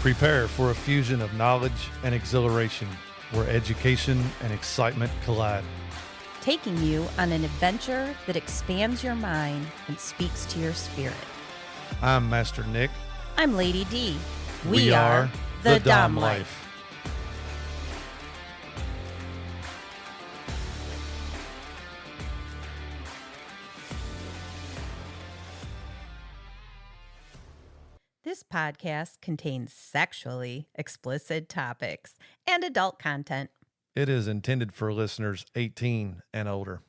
Prepare for a fusion of knowledge and exhilaration where education and excitement collide. Taking you on an adventure that expands your mind and speaks to your spirit. I'm Master Nick. I'm Lady Dee. We are the Dom Life. This podcast contains sexually explicit topics and adult content. It is intended for listeners 18 and older.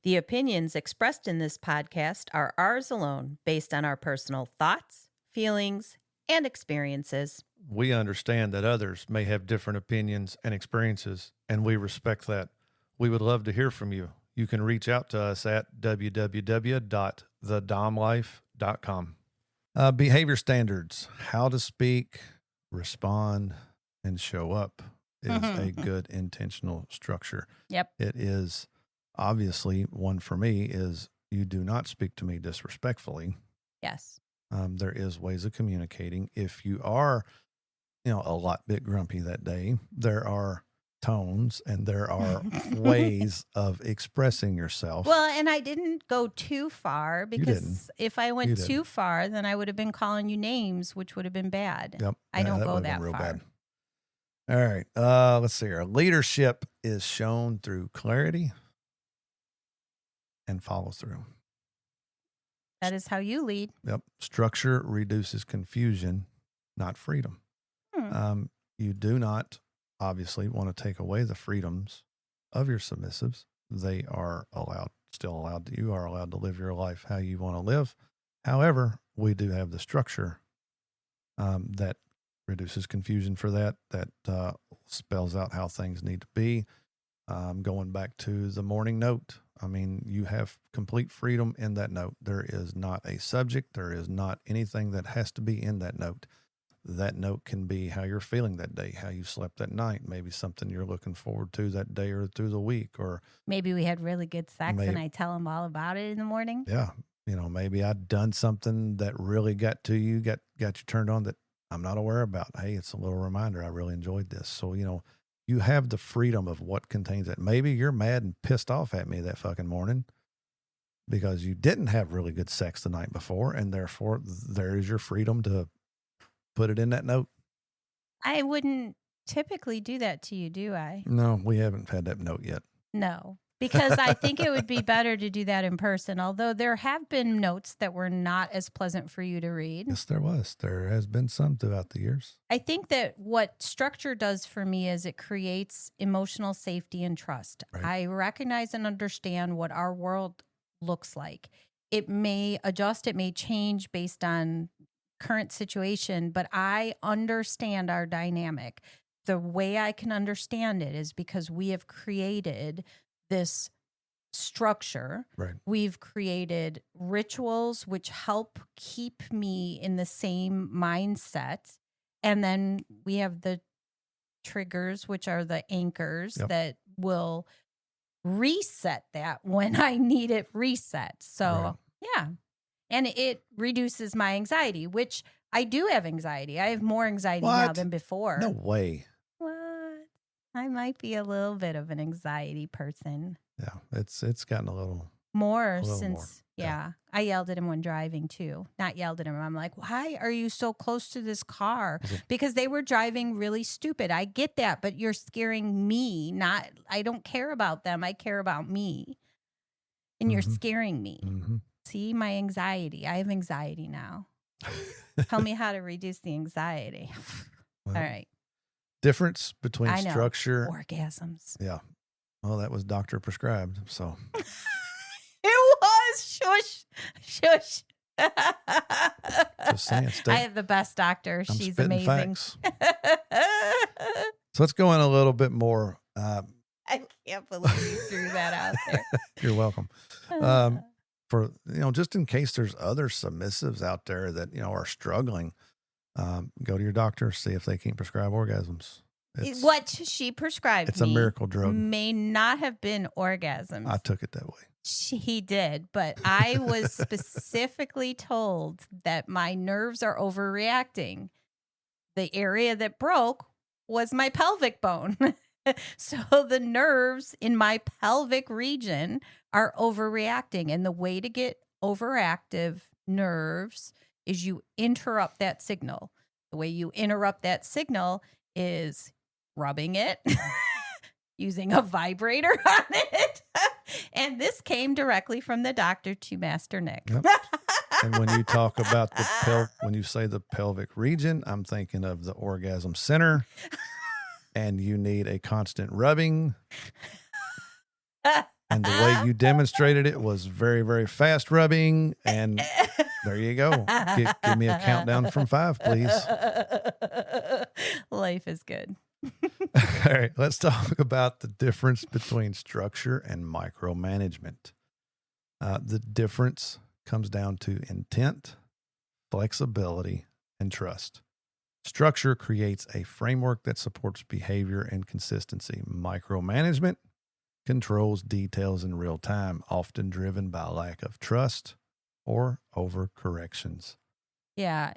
The opinions expressed in this podcast are ours alone, based on our personal thoughts, feelings, and experiences. We understand that others may have different opinions and experiences, and we respect that. We would love to hear from you. You can reach out to us at www.thedomlife.com. Behavior standards, how to speak, respond, and show up is a good intentional structure. Yep. It is obviously one for me is you do not speak to me disrespectfully. Yes. There is ways of communicating. If you are, a lot bit grumpy that day, there are tones and there are ways of expressing yourself. Well, and I didn't go too far because if I went too far, then I would have been calling you names, which would have been bad. Yep. I don't go would have that been real far. Bad. All right. Let's see here. Leadership is shown through clarity and follow through. That is how you lead. Yep. Structure reduces confusion, not freedom. You do not obviously want to take away the freedoms of your submissives. They are you are allowed to live your life how you want to live. However, we do have the structure that reduces confusion for that spells out how things need to be. Going back to the morning note, you have complete freedom in that note. There is not a subject. There is not anything that has to be in that note. That note can be how you're feeling that day, how you slept that night, maybe something you're looking forward to that day or through the week, or maybe we had really good sex and I tell them all about it in the morning. Yeah. Maybe I'd done something that really got to you, got you turned on that I'm not aware about. Hey, it's a little reminder. I really enjoyed this. So, you have the freedom of what contains it. Maybe you're mad and pissed off at me that fucking morning because you didn't have really good sex the night before. And therefore there is your freedom to put it in that note. I wouldn't typically do that to you, do I? No, we haven't had that note yet. No, because I think it would be better to do that in person, although there have been notes that were not as pleasant for you to read. Yes, there was. There has been some throughout the years. I think that what structure does for me is it creates emotional safety and trust. Right. I recognize and understand what our world looks like. It may adjust, it may change based on current situation, but I understand our dynamic. The way I can understand it is because we have created this structure. Right. We've created rituals which help keep me in the same mindset. And then we have the triggers, which are the anchors that will reset that when I need it reset. So, yeah. And it reduces my anxiety, which I do have anxiety. I have more anxiety now than before. No way. What? I might be a little bit of an anxiety person. Yeah, it's gotten a little more a little since, more. Yeah. I yelled at him when driving too. Not yelled at him. I'm like, why are you so close to this car? Because they were driving really stupid. I get that, but you're scaring me. I don't care about them. I care about me. And you're scaring me. Mm-hmm. See, my anxiety. I have anxiety now. Tell me how to reduce the anxiety. Well, all right. Difference between structure. Orgasms. Yeah. Well, that was doctor prescribed. So it was. Shush. Just saying. I have the best doctor. She's amazing. So let's go in a little bit more. I can't believe you threw that out there. You're welcome. For, just in case there's other submissives out there that, are struggling, go to your doctor, see if they can't prescribe orgasms. What she prescribed it's a miracle drug. May not have been orgasms. I took it that way. He did, but I was specifically told that my nerves are overreacting. the area that broke was my pelvic bone. So the nerves in my pelvic region are overreacting. And the way to get overactive nerves is you interrupt that signal. The way you interrupt that signal is rubbing it, using a vibrator on it. And this came directly from the doctor to Master Nick. Yep. And when you talk about when you say the pelvic region, I'm thinking of the orgasm center, and you need a constant rubbing. And the way you demonstrated it was very, very fast rubbing. And there you go. Give me a countdown from 5, please. Life is good. All right, let's talk about the difference between structure and micromanagement. The difference comes down to intent, flexibility, and trust. Structure creates a framework that supports behavior and consistency. Micromanagement controls details in real time, often driven by lack of trust or overcorrections. Yeah.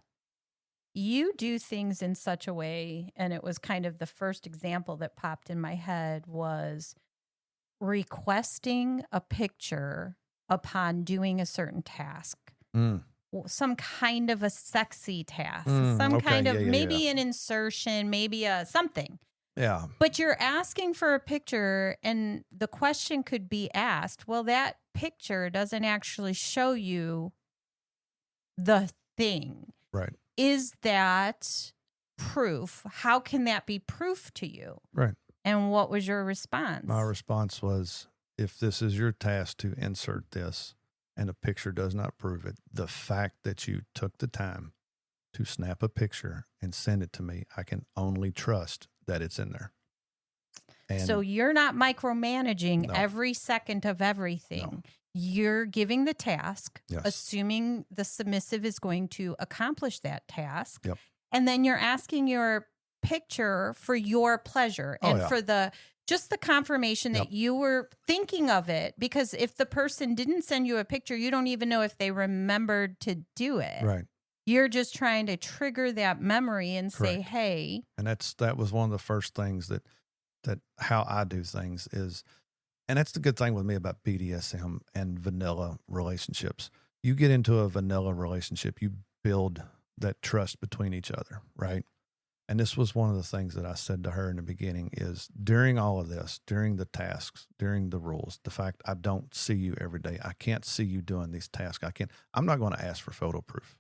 You do things in such a way, and it was kind of the first example that popped in my head was requesting a picture upon doing a certain task. Some kind of a sexy task, kind of maybe an insertion, maybe a something. Yeah. But you're asking for a picture, and the question could be asked, well, that picture doesn't actually show you the thing. Right. Is that proof? How can that be proof to you? Right. And what was your response? My response was, if this is your task to insert this and a picture does not prove it, the fact that you took the time to snap a picture and send it to me, I can only trust that it's in there. And so you're not micromanaging every second of everything. No. You're giving the task, yes. assuming the submissive is going to accomplish that task. Yep. And then you're asking your picture for your pleasure and for just the confirmation that you were thinking of it. Because if the person didn't send you a picture, you don't even know if they remembered to do it. Right. You're just trying to trigger that memory and Correct. say, hey. And that was one of the first things that how I do things is, and that's the good thing with me about BDSM and vanilla relationships. You get into a vanilla relationship, you build that trust between each other, right? And this was one of the things that I said to her in the beginning is during all of this, during the tasks, during the rules, the fact I don't see you every day, I can't see you doing these tasks. I'm not going to ask for photo proof.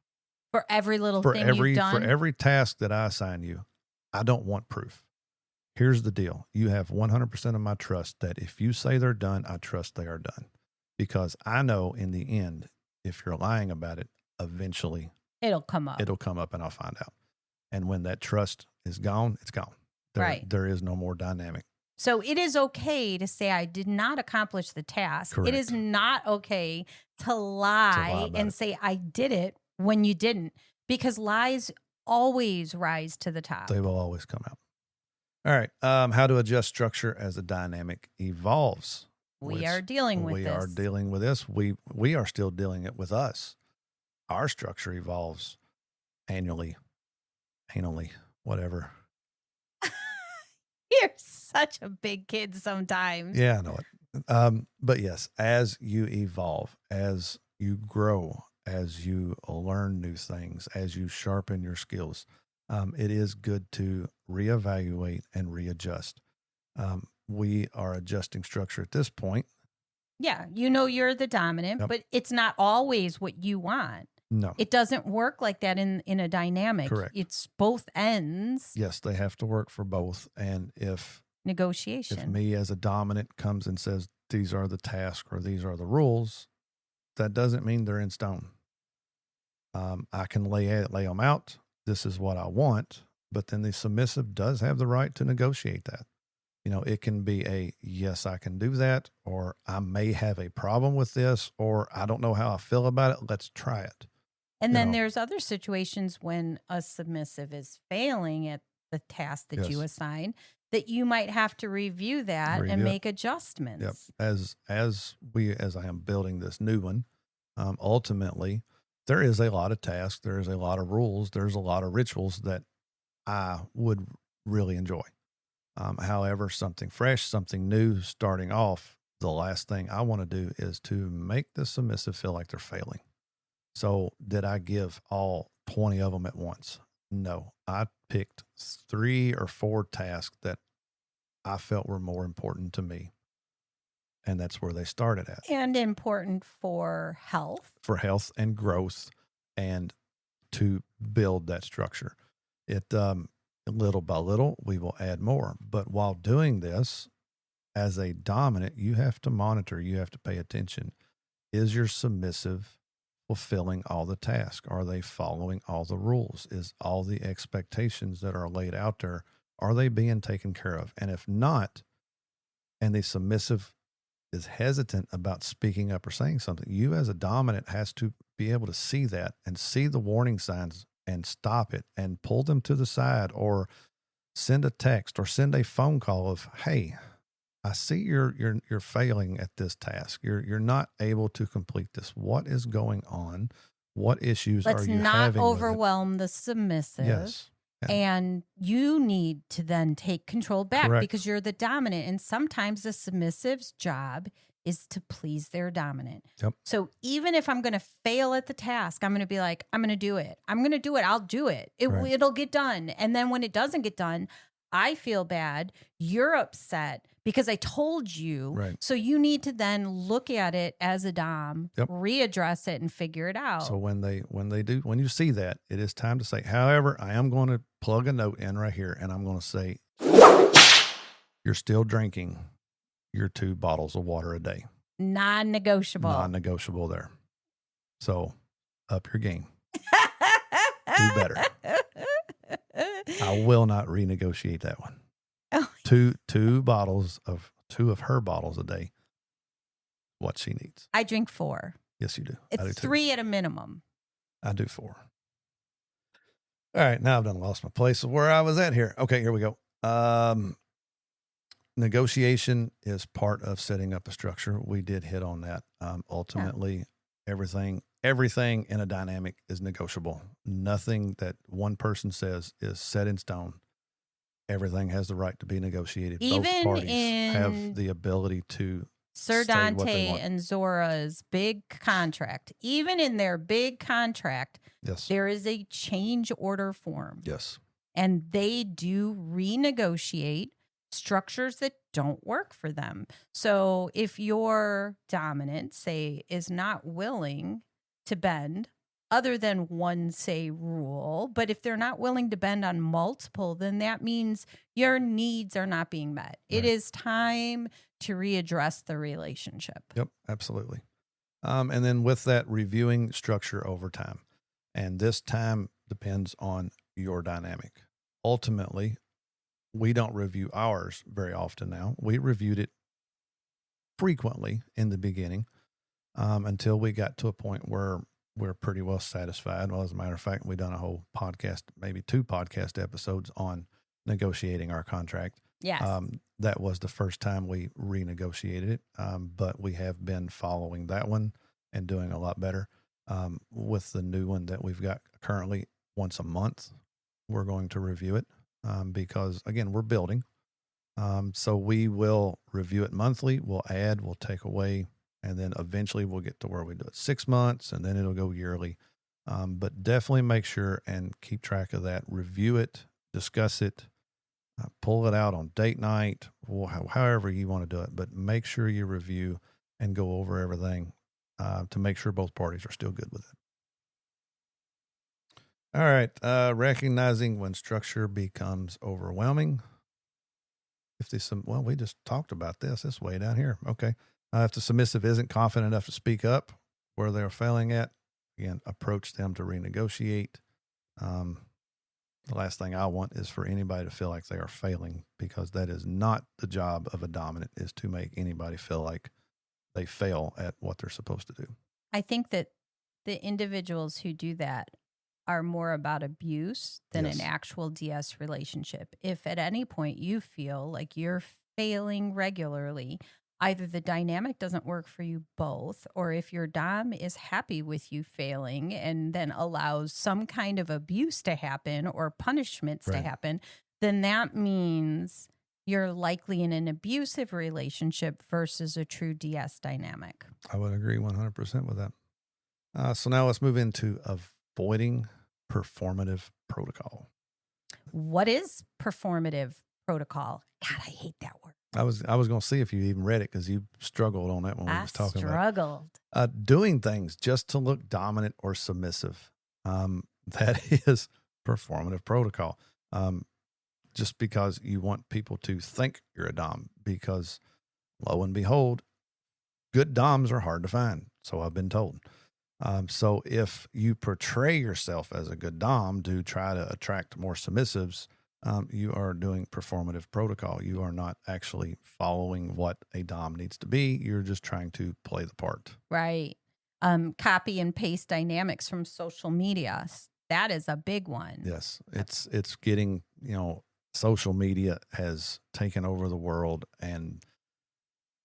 For every little thing you've done? For every task that I assign you, I don't want proof. Here's the deal. You have 100% of my trust that if you say they're done, I trust they are done. Because I know in the end, if you're lying about it, eventually it'll come up. It'll come up and I'll find out. And when that trust is gone, it's gone. There is no more dynamic. So it is okay to say I did not accomplish the task. Correct. It is not okay to lie and say I did it when you didn't, because lies always rise to the top. They will always come out. All right. How to adjust structure as the dynamic evolves. We are dealing with this. We are dealing with this. We are still dealing it with us. Our structure evolves annually, whatever. You're such a big kid sometimes. Yeah, I know it. But yes, as you evolve, as you grow, as you learn new things, as you sharpen your skills, it is good to reevaluate and readjust. We are adjusting structure at this point. Yeah, you're the dominant, but it's not always what you want. No. It doesn't work like that in a dynamic. Correct. It's both ends. Yes, they have to work for both. And if me as a dominant comes and says, these are the tasks or these are the rules, that doesn't mean they're in stone. I can lay them out. This is what I want. But then the submissive does have the right to negotiate that. It can be yes, I can do that, or I may have a problem with this, or I don't know how I feel about it. Let's try it. And then there's other situations when a submissive is failing at the task that you assign, that you might have to review that and make adjustments. Yep. As I am building this new one, ultimately, there is a lot of tasks, there's a lot of rules, there's a lot of rituals that I would really enjoy. However, something fresh, something new, starting off, the last thing I want to do is to make the submissive feel like they're failing. So did I give all 20 of them at once? No, I picked 3 or 4 tasks that I felt were more important to me. And that's where they started at. And important for health. For health and growth, and to build that structure. It, little by little, we will add more. But while doing this, as a dominant, you have to monitor, you have to pay attention. Is your submissive fulfilling all the tasks? Are they following all the rules? Is all the expectations that are laid out there, are they being taken care of? And if not, and the submissive is hesitant about speaking up or saying something, you as a dominant has to be able to see that and see the warning signs and stop it and pull them to the side, or send a text or send a phone call of, hey, I see you're failing at this task. You're not able to complete this. What is going on? What issues are you having? Let's not overwhelm the submissive. Yes. And you need to then take control back. Correct. Because you're the dominant. And sometimes the submissive's job is to please their dominant. Yep. So even if I'm going to fail at the task, I'm going to be like, I'm going to do it. I'm going to do it. I'll do it. It'll get done. And then when it doesn't get done, I feel bad. You're upset because I told you. Right. So you need to then look at it as a dom, readdress it, and figure it out. So when you see that, it is time to say, however, I am going to plug a note in right here, and I'm going to say, you're still drinking your 2 bottles of water a day. Non-negotiable. Non-negotiable there. So up your game. Do better. I will not renegotiate that one. Oh. 2 bottles of 2 of her bottles a day. What she needs. I drink 4. Yes, you do. It's I do 3 at a minimum. I do 4. All right, now I've lost my place of where I was at here. Okay, here we go. Negotiation is part of setting up a structure. We did hit on that. Ultimately, everything in a dynamic is negotiable. Nothing that one person says is set in stone. Everything has the right to be negotiated. Even both parties have the ability to Sir Dante and Zora's big contract. Even in their big contract, yes, there is a change order form. Yes. And they do renegotiate structures that don't work for them. So if your dominant, say, is not willing to bend other than one, say, rule, but if they're not willing to bend on multiple, then that means your needs are not being met. Right. It is time to readdress the relationship. Yep, absolutely. And then with that, reviewing structure over time. And this time depends on your dynamic. Ultimately, we don't review ours very often now. We reviewed it frequently in the beginning until we got to a point where we're pretty well satisfied. Well, as a matter of fact, we've done a whole podcast, maybe 2 podcast episodes on negotiating our contract. Yes. That was the first time we renegotiated it, but we have been following that one and doing a lot better. With the new one that we've got currently, once a month, we're going to review it because, again, we're building. So we will review it monthly. We'll add, we'll take away, and then eventually we'll get to where we do it 6 months, and then it'll go yearly. But definitely make sure and keep track of that. Review it, discuss it, pull it out on date night, or however you want to do it. But make sure you review and go over everything to make sure both parties are still good with it. All right. Recognizing when structure becomes overwhelming. We just talked about this. It's way down here. Okay. If the submissive isn't confident enough to speak up where they're failing at, again, approach them to renegotiate. The last thing I want is for anybody to feel like they are failing, because that is not the job of a dominant, is to make anybody feel like they fail at what they're supposed to do. I think that the individuals who do that are more about abuse than an actual DS relationship. If at any point you feel like you're failing regularly, either the dynamic doesn't work for you both, or if your dom is happy with you failing and then allows some kind of abuse to happen or punishments to happen, then that means you're likely in an abusive relationship versus a true DS dynamic. I would agree 100% with that. So now let's move into avoiding performative protocol. What is performative protocol? God, I hate that word. I was going to see if you even read it because you struggled on that when we was talking about struggled. Doing things just to look dominant or submissive. That is performative protocol. Just because you want people to think you're a dom, because lo and behold, good doms are hard to find. So I've been told. So if you portray yourself as a good dom to try to attract more submissives, you are doing performative protocol. You are not actually following what a dom needs to be. You're just trying to play the part. Right. Copy and paste dynamics from social media. That is a big one. Yes. It's getting, social media has taken over the world, and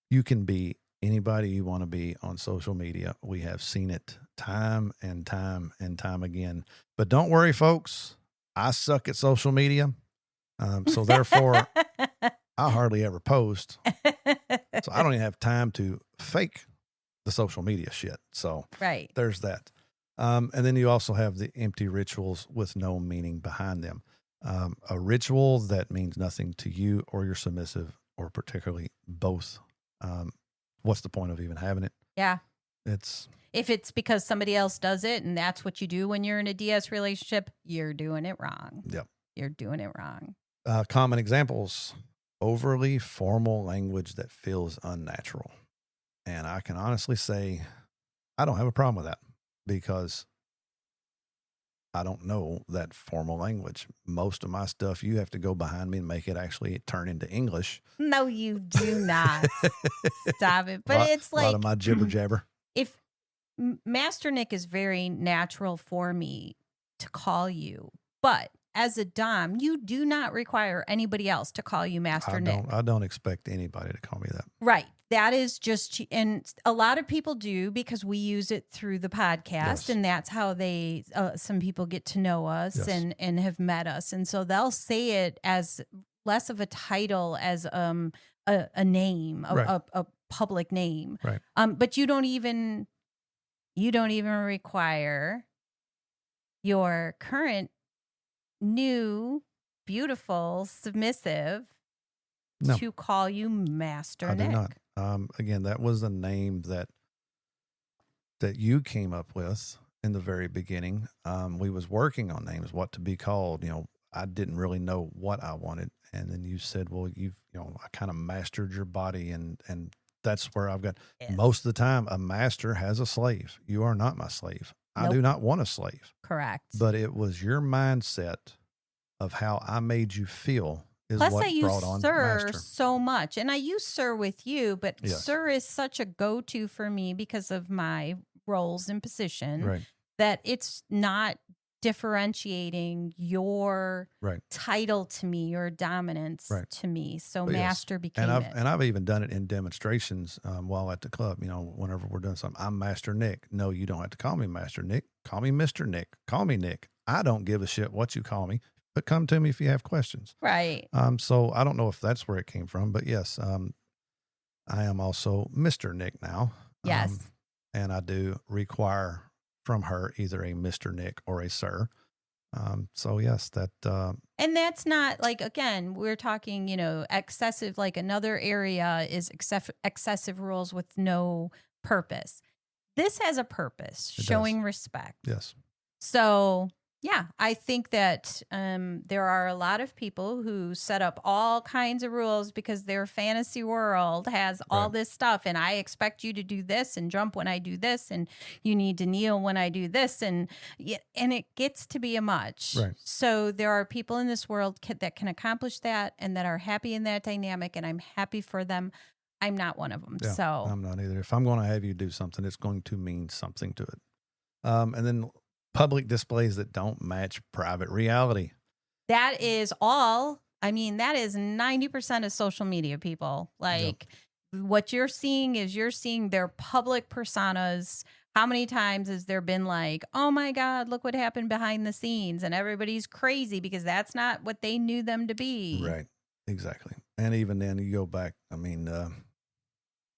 you can be anybody you want to be on social media. We have seen it time and time and time again. But don't worry, folks. I suck at social media. So therefore, I hardly ever post. So I don't even have time to fake the social media shit. So there's that. And then you also have the empty rituals with no meaning behind them. A ritual that means nothing to you or your submissive, or particularly both. What's the point of even having it? Yeah. If it's because somebody else does it and that's what you do when you're in a DS relationship, you're doing it wrong. Yep. You're doing it wrong. Common examples: overly formal language that feels unnatural. And I can honestly say I don't have a problem with that, because I don't know that formal language. Most of my stuff, you have to go behind me and make it actually turn into English. No, you do not. Stop it. But it's like a lot of my jibber jabber. If Master Nick is very natural for me to call you, but as a dom, you do not require anybody else to call you Master Nick. I don't expect anybody to call me that. Right. That is just, and a lot of people do because we use it through the podcast, and that's how they, some people get to know us and have met us. And so they'll say it as less of a title as a name, a public name. Right. But you don't even require your current new, beautiful, submissive to call you Master Nick. I do not. Again, that was the name that you came up with in the very beginning. We was working on names, what to be called. I didn't really know what I wanted, and then you said, "Well, I kind of mastered your body," and that's where I've got most of the time. A master has a slave. You are not my slave. Nope. I do not want a slave. Correct. But it was your mindset of how I made you feel. Plus, I use sir so much, and I use sir with you, but sir is such a go-to for me because of my roles and position that it's not differentiating your title to me, your dominance to me. So master became it. And I've even done it in demonstrations while at the club. Whenever we're doing something, I'm Master Nick. No, you don't have to call me Master Nick. Call me Mr. Nick. Call me Nick. I don't give a shit what you call me. But come to me if you have questions. Right. So I don't know if that's where it came from, but yes, I am also Mr. Nick now. Yes. And I do require from her either a Mr. Nick or a sir. So yes, that. And that's not like, again, we're talking, excessive, like another area is excessive rules with no purpose. This has a purpose, showing respect. Yes. So yeah, I think that there are a lot of people who set up all kinds of rules because their fantasy world has all this stuff, and I expect you to do this and jump when I do this, and you need to kneel when I do this, and it gets to be a much. Right. So there are people in this world that can accomplish that and that are happy in that dynamic, and I'm happy for them. I'm not one of them. Yeah, so I'm not either. If I'm going to have you do something, it's going to mean something to it. And then public displays that don't match private reality. That is all. I mean, that is 90% of social media, people. Like, what you're seeing is you're seeing their public personas. How many times has there been like, oh my God, look what happened behind the scenes, and everybody's crazy because that's not what they knew them to be. Right. Exactly. And even then you go back, I mean,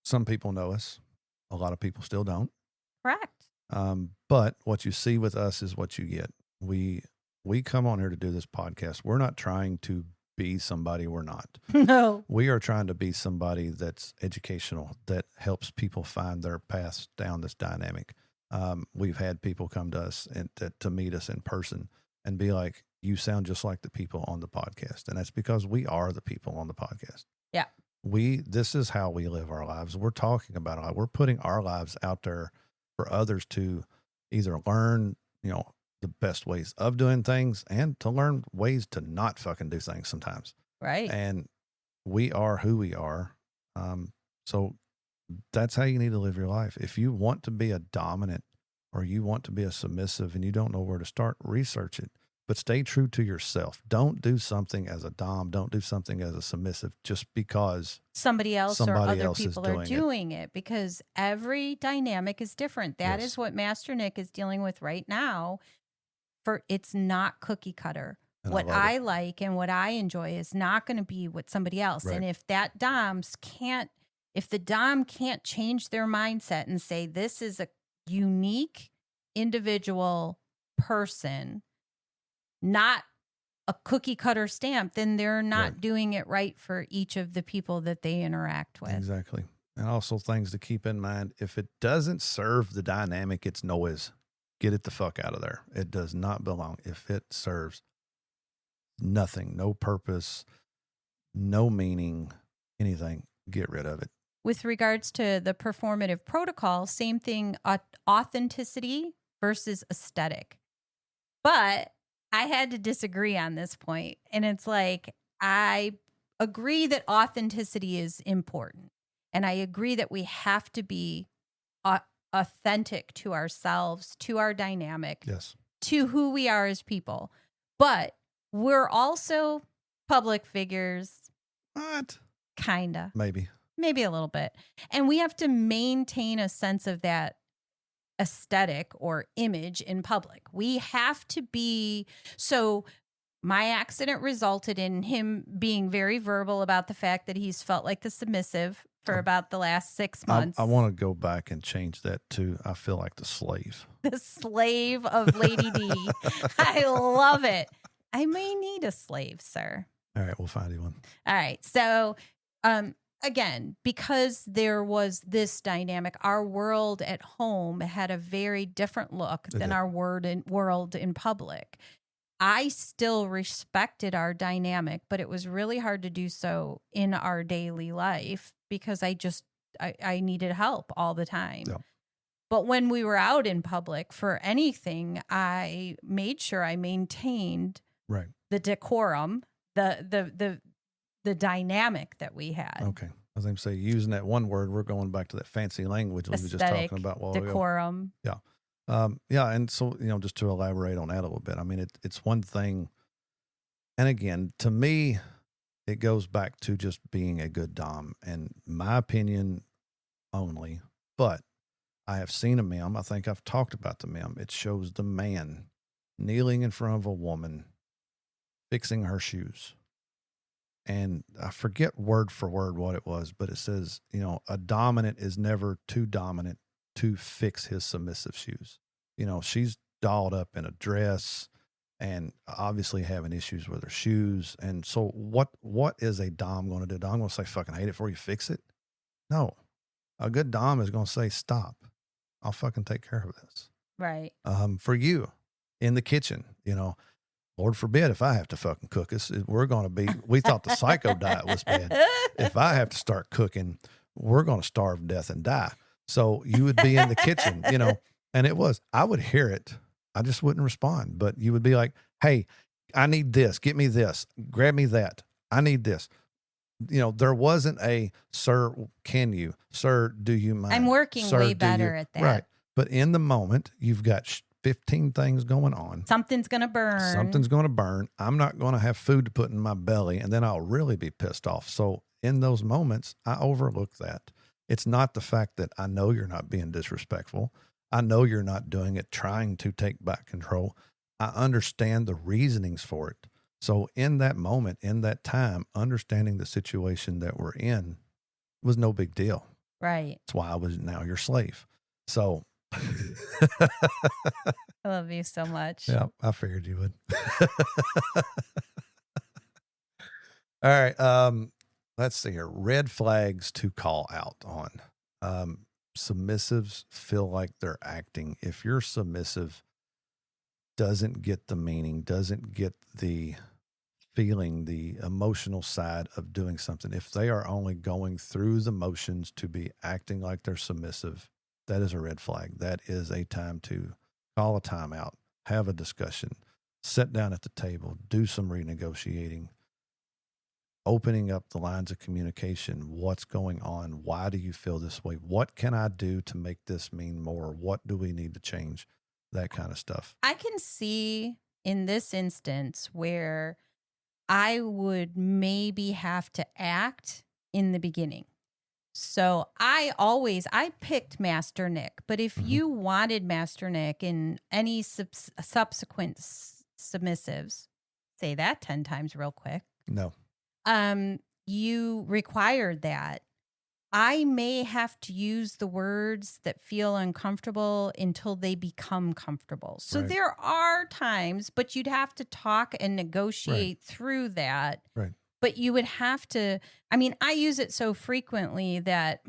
some people know us. A lot of people still don't. Correct. But what you see with us is what you get. We come on here to do this podcast. We're not trying to be somebody we're not. No. We are trying to be somebody that's educational, that helps people find their paths down this dynamic. We've had people come to us and to meet us in person and be like, you sound just like the people on the podcast. And that's because we are the people on the podcast. Yeah. This is how we live our lives. We're talking about it. We're putting our lives out there for others to either learn, the best ways of doing things and to learn ways to not fucking do things sometimes. Right. And we are who we are. So that's how you need to live your life. If you want to be a dominant or you want to be a submissive and you don't know where to start, research it, but stay true to yourself. Don't do something as a dom. Don't do something as a submissive just because somebody else or other people are doing it, because every dynamic is different. That is what Master Nick is dealing with right now. It's not cookie cutter. And what I like and what I enjoy is not going to be what somebody else. Right. And if the dom can't change their mindset and say, this is a unique individual person, not a cookie cutter stamp, then they're not doing it right for each of the people that they interact with. Exactly. And also things to keep in mind, if it doesn't serve the dynamic, it's noise. Get it the fuck out of there. It does not belong. If it serves nothing, no purpose, no meaning, anything, get rid of it. With regards to the performative protocol, same thing, authenticity versus aesthetic. But I had to disagree on this point. And it's like, I agree that authenticity is important. And I agree that we have to be authentic to ourselves, to our dynamic, to who we are as people. But we're also public figures. What? Kinda. Maybe a little bit. And we have to maintain a sense of that aesthetic or image in public. We have to be. So my accident resulted in him being very verbal about the fact that he's felt like the submissive for about the last 6 months. I want to go back and change that to, I feel like the slave. The slave of Lady Dee. I love it. I may need a slave, sir. All right, we'll find you one. All right. So, again, because there was this dynamic, our world at home had a very different look than our world in public. I still respected our dynamic, but it was really hard to do so in our daily life because I needed help all the time. Yep. But when we were out in public for anything, I made sure I maintained the decorum, the dynamic that we had. Okay. I was going to say, using that one word, we're going back to that fancy language we were just talking about. Decorum. Yeah. And so, just to elaborate on that a little bit, I mean, it's one thing. And again, to me, it goes back to just being a good dom, and my opinion only. But I have seen a meme. I think I've talked about the meme. It shows the man kneeling in front of a woman, fixing her shoes. And I forget word for word what it was, but it says, a dominant is never too dominant to fix his submissive shoes. She's dolled up in a dress and obviously having issues with her shoes. And so what is a dom going to do? Dom going to say, fucking hate it before you fix it? No. A good dom is going to say, stop. I'll fucking take care of this. Right. For you in the kitchen, Lord forbid if I have to fucking cook us, we thought the psycho diet was bad. If I have to start cooking, we're going to starve to death and die. So you would be in the kitchen, and I would hear it. I just wouldn't respond, but you would be like, hey, I need this. Get me this. Grab me that. I need this. There wasn't a, sir, can you? Sir, do you mind? I'm working way better at that. Right. But in the moment, you've got 15 things going on. Something's going to burn. I'm not going to have food to put in my belly, and then I'll really be pissed off. So in those moments, I overlook that. It's not the fact that I know you're not being disrespectful. I know you're not doing it trying to take back control. I understand the reasonings for it. So in that moment, in that time, understanding the situation that we're in was no big deal. Right. That's why I was now your slave. So I love you so much. Yeah, I figured you would. All right. Let's see here. Red flags to call out on. Submissives feel like they're acting. If you're submissive, doesn't get the meaning, doesn't get the feeling, the emotional side of doing something. If they are only going through the motions to be acting like they're submissive, that is a red flag. That is a time to call a timeout, have a discussion, sit down at the table, do some renegotiating, opening up the lines of communication. What's going on? Why do you feel this way? What can I do to make this mean more? What do we need to change? That kind of stuff. I can see in this instance where I would maybe have to act in the beginning. So I picked Master Nick, but if you wanted Master Nick in any subsequent submissives, say that 10 times real quick. No. You required that. I may have to use the words that feel uncomfortable until they become comfortable. So Right. there are times, but you'd have to talk and negotiate through that. Right. But you would have to, I mean, I use it so frequently that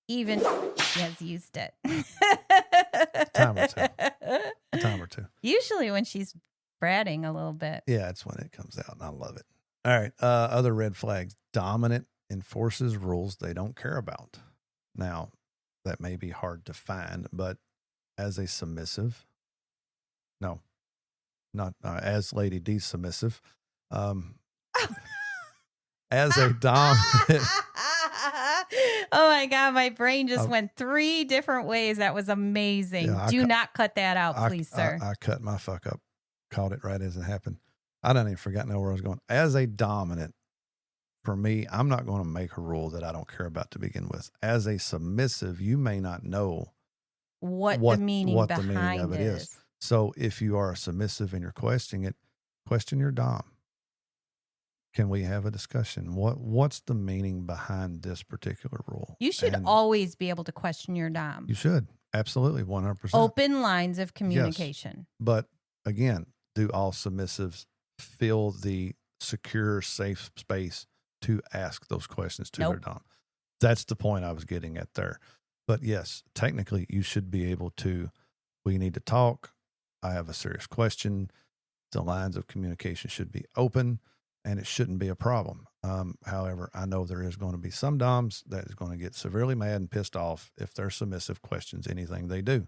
even he has used it. A time or two. Usually when she's bratting a little bit. Yeah, it's when it comes out, and I love it. All right. Other red flags. Dominant enforces rules they don't care about. Now, that may be hard to find, but as a submissive, no, not as Lady Dee submissive, as a dominant. Oh my God, my brain just went 3 different ways. That was amazing. Yeah, Do not cut that out, please, sir. I cut my fuck up, called it right as it happened. I don't even forgot where I was going. As a dominant, for me, I'm not going to make a rule that I don't care about to begin with. As a submissive, you may not know what the meaning of it is. So if you are a submissive and you're questioning it, question your dom. Can we have a discussion? What's the meaning behind this particular rule? You should always be able to question your dom. You should. Absolutely. 100%. Open lines of communication. Yes. But again, do all submissives feel the secure, safe space to ask those questions to their dom? That's the point I was getting at there. But yes, technically you should be able to, we need to talk. I have a serious question. The lines of communication should be open and it shouldn't be a problem. However, I know there is going to be some doms that is going to get severely mad and pissed off if their submissive questions anything they do,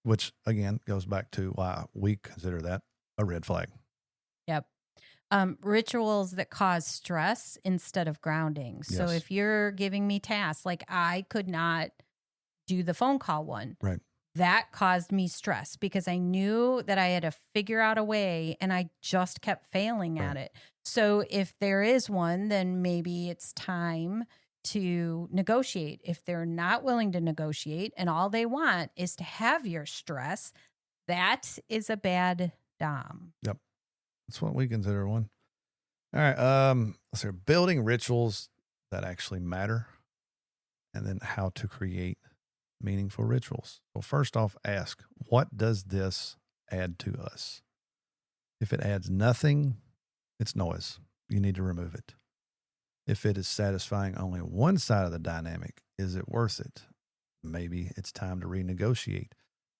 which again goes back to why we consider that a red flag. Yep. Rituals that cause stress instead of grounding. Yes. So if you're giving me tasks, like I could not do the phone call one. Right. That caused me stress because I knew that I had to figure out a way and I just kept failing at it. So if there is one, then maybe it's time to negotiate. If they're not willing to negotiate and all they want is to have your stress, that is a bad dom. Yep. That's what we consider one. All right. Let's see. Building rituals that actually matter, and then how to create meaningful rituals. Well, first off, ask, what does this add to us? If it adds nothing, it's noise. You need to remove it. If it is satisfying only one side of the dynamic, is it worth it? Maybe it's time to renegotiate.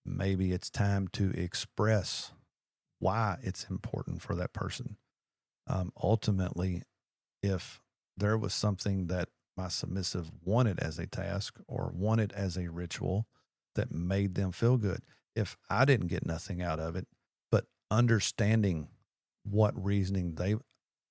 Maybe it's time to express why it's important for that person. Ultimately, if there was something that my submissive wanted as a task or wanted as a ritual that made them feel good, if I didn't get nothing out of it, but understanding what reasoning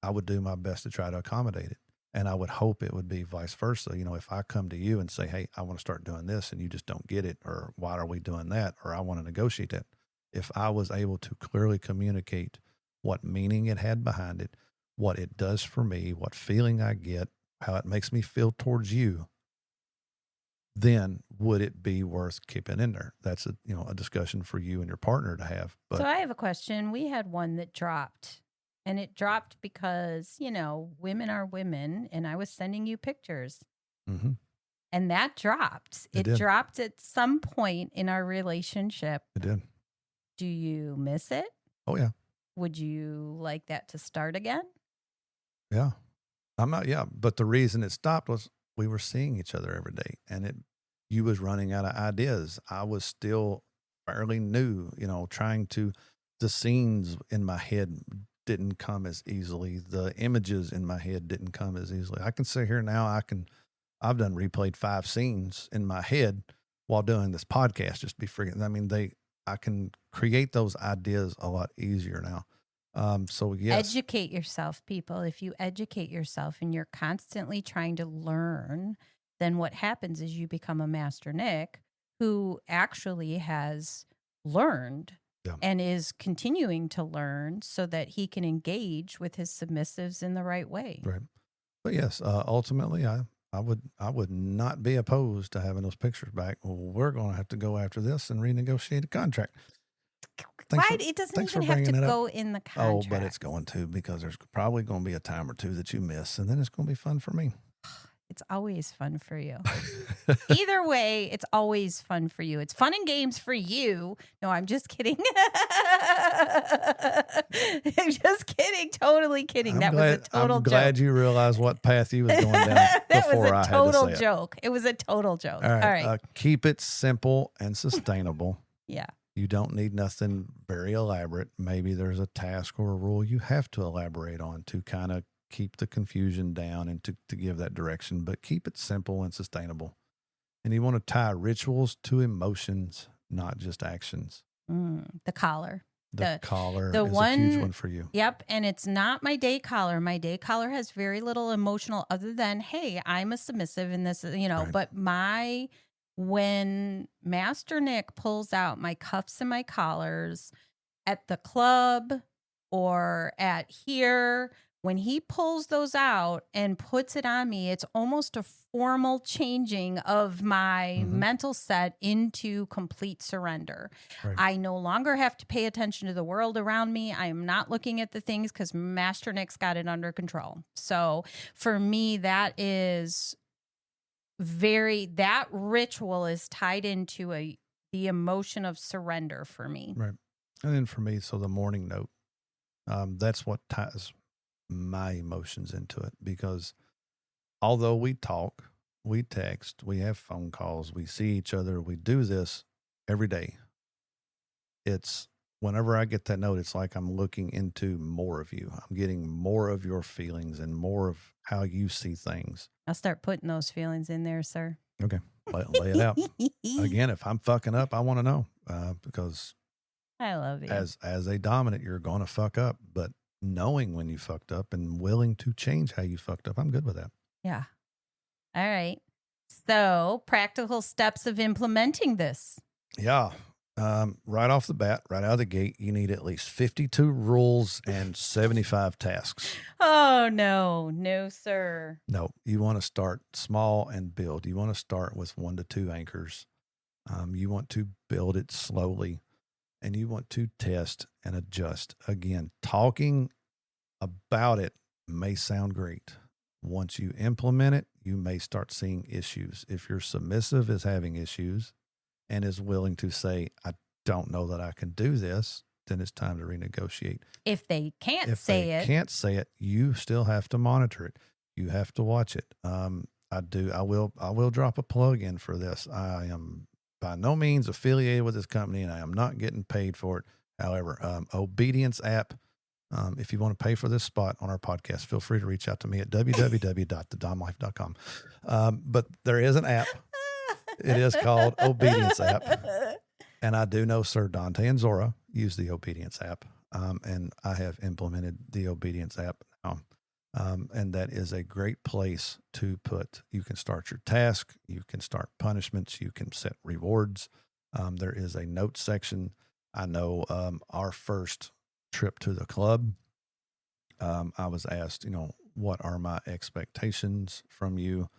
I would do my best to try to accommodate it. And I would hope it would be vice versa. You know, if I come to you and say, hey, I want to start doing this and you just don't get it, or why are we doing that? Or I want to negotiate that. If I was able to clearly communicate what meaning it had behind it, what it does for me, what feeling I get, how it makes me feel towards you, then would it be worth keeping in there? That's a discussion for you and your partner to have. But so I have a question. We had one that dropped, and it dropped because, women are women, and I was sending you pictures. Mm-hmm. And that dropped. It dropped at some point in our relationship. It did. Do you miss it? Oh, yeah. Would you like that to start again? Yeah. But the reason it stopped was we were seeing each other every day, and you was running out of ideas. I was still fairly new, the scenes in my head didn't come as easily. The images in my head didn't come as easily. I can sit here now. I've done replayed 5 scenes in my head while doing this podcast. Just be freaking. I mean, I can create those ideas a lot easier now. So yes. Educate yourself, people. If you educate yourself and you're constantly trying to learn, then what happens is you become a master Nick who actually has learned and is continuing to learn so that he can engage with his submissives in the right way. Right. But yes, ultimately I would not be opposed to having those pictures back. Well, we're going to have to go after this and renegotiate a contract. It doesn't even have to go in the contract. Oh, but it's going to, because there's probably going to be a time or two that you miss, and then it's going to be fun for me. It's always fun for you. Either way, it's always fun for you. It's fun and games for you. No, I'm just kidding. I'm just kidding. Totally kidding. That was a total joke. I'm glad you realized what path you was going down that before I had to say it. That was a total joke. It was a total joke. All right. Keep it simple and sustainable. Yeah. You don't need nothing very elaborate. Maybe there's a task or a rule you have to elaborate on to kind of keep the confusion down and to give that direction, but keep it simple and sustainable. And you want to tie rituals to emotions, not just actions. The collar. The collar is a huge one for you. Yep. And it's not my day collar. My day collar has very little emotional other than, hey, I'm a submissive in this, right. But when Master Nick pulls out my cuffs and my collars at the club or at here, when he pulls those out and puts it on me, it's almost a formal changing of my mental set into complete surrender. Right. I no longer have to pay attention to the world around me. I am not looking at the things because Master Nick's got it under control. So for me, that ritual is tied into the emotion of surrender for me. Right. And then for me, so the morning note, that's what ties my emotions into it, because although we talk, we text, we have phone calls, we see each other, we do this every day. It's whenever I get that note, it's like I'm looking into more of you. I'm getting more of your feelings and more of how you see things. I'll start putting those feelings in there, sir. Okay. Lay it out. Again, if I'm fucking up, I want to know, because I love you. As a dominant, you're going to fuck up, but knowing when you fucked up and willing to change how you fucked up, I'm good with that. Yeah. All right. So, practical steps of implementing this. Yeah. Right off the bat, right out of the gate, you need at least 52 rules and 75 tasks. Oh, no, sir. No, you want to start small and build. You want to start with 1 to 2 anchors. You want to build it slowly, and you want to test and adjust. Again, talking about it may sound great. Once you implement it, you may start seeing issues. If your submissive is having issues and is willing to say, I don't know that I can do this, then it's time to renegotiate. If they can't say it, you still have to monitor it. You have to watch it. I will drop a plug in for this. I am by no means affiliated with this company, and I am not getting paid for it. However, Obedience app, if you want to pay for this spot on our podcast, feel free to reach out to me at www.thedomlife.com. But there is an app. It is called Obedience app. And I do know Sir Dante and Zora use the Obedience app. And I have implemented the Obedience app now. And that is a great place to put. You can start your task. You can start punishments. You can set rewards. There is a notes section. I know our first trip to the club, I was asked, what are my expectations from you?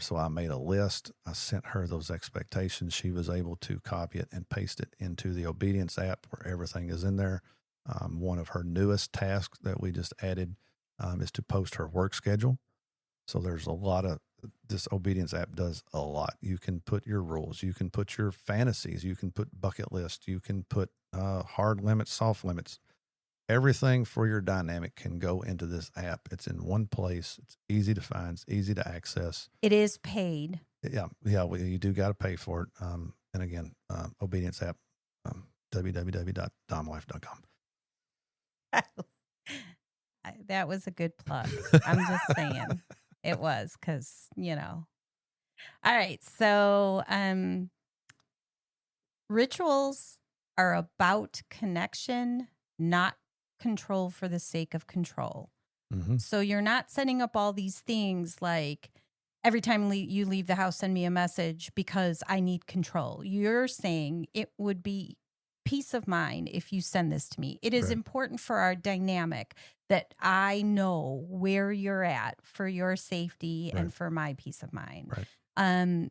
So I made a list. I sent her those expectations. She was able to copy it and paste it into the Obedience app where everything is in there. One of her newest tasks that we just added is to post her work schedule. So there's a lot of, this Obedience app does a lot. You can put your rules, you can put your fantasies, you can put bucket lists, you can put hard limits, soft limits. Everything for your dynamic can go into this app. It's in one place. It's easy to find. It's easy to access. It is paid. Yeah. Well, you do got to pay for it. And again, Obedience app, www.domlife.com. That was a good plug. I'm just saying it was because, All right. So rituals are about connection, not control for the sake of control. Mm-hmm. So you're not setting up all these things like every time you leave the house, send me a message because I need control. You're saying it would be peace of mind if you send this to me. It is important for our dynamic that I know where you're at for your safety and for my peace of mind. Right.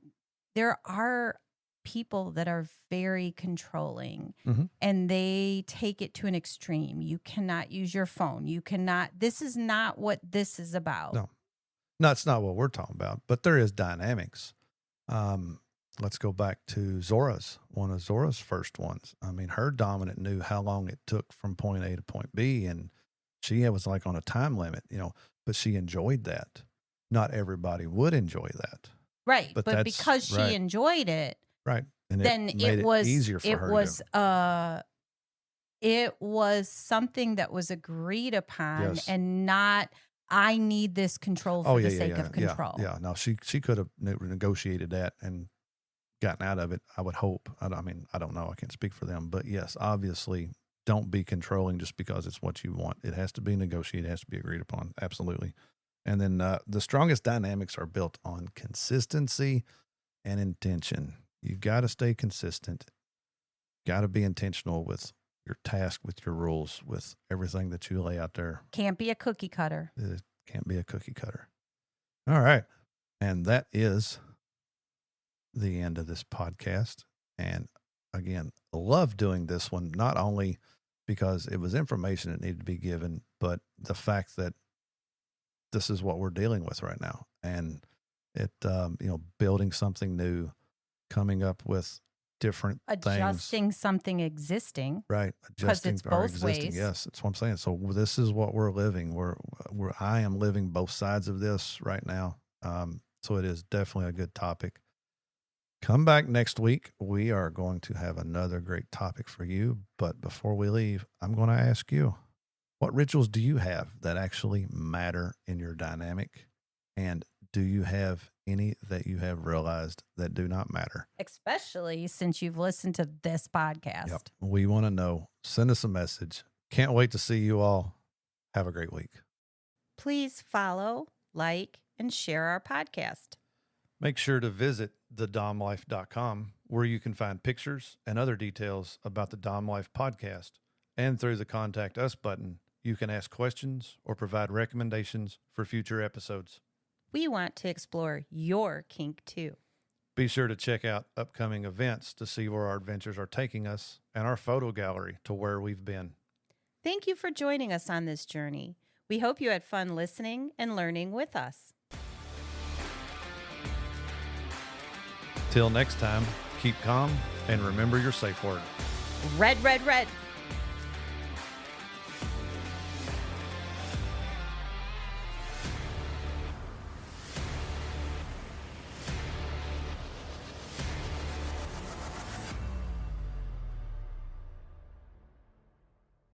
There are people that are very controlling mm-hmm. and they take it to an extreme. You cannot use your phone. This is not what this is about. No, it's not what we're talking about, but there is dynamics. Let's go back to one of Zora's first ones. I mean, her dominant knew how long it took from point A to point B, and she was like on a time limit, but she enjoyed that. Not everybody would enjoy that. Right. But because she enjoyed it, right. And then it was easier for her. It was something that was agreed upon and not, I need this control for the sake of control. Yeah. No, she could have negotiated that and gotten out of it, I would hope. I don't know. I can't speak for them. But yes, obviously, don't be controlling just because it's what you want. It has to be negotiated. It has to be agreed upon. Absolutely. And then the strongest dynamics are built on consistency and intention. You got to stay consistent. Got to be intentional with your task, with your rules, with everything that you lay out there. Can't be a cookie cutter. It can't be a cookie cutter. All right. And that is the end of this podcast. And again, I love doing this one, not only because it was information that needed to be given, but the fact that this is what we're dealing with right now. And it, building something new, coming up with different adjusting things. Something existing. Right. Adjusting it's both existing. Ways. Yes. That's what I'm saying. So this is what we're living. I am living both sides of this right now. So it is definitely a good topic. Come back next week. We are going to have another great topic for you. But before we leave, I'm going to ask you, what rituals do you have that actually matter in your dynamic? And do you have any that you have realized that do not matter? Especially since you've listened to this podcast. Yep. We want to know. Send us a message. Can't wait to see you all. Have a great week. Please follow, like, and share our podcast. Make sure to visit thedomlife.com, where you can find pictures and other details about the Dom Life podcast. And through the Contact Us button, you can ask questions or provide recommendations for future episodes. We want to explore your kink too. Be sure to check out upcoming events to see where our adventures are taking us and our photo gallery to where we've been. Thank you for joining us on this journey. We hope you had fun listening and learning with us. Till next time, keep calm and remember your safe word. Red, red, red.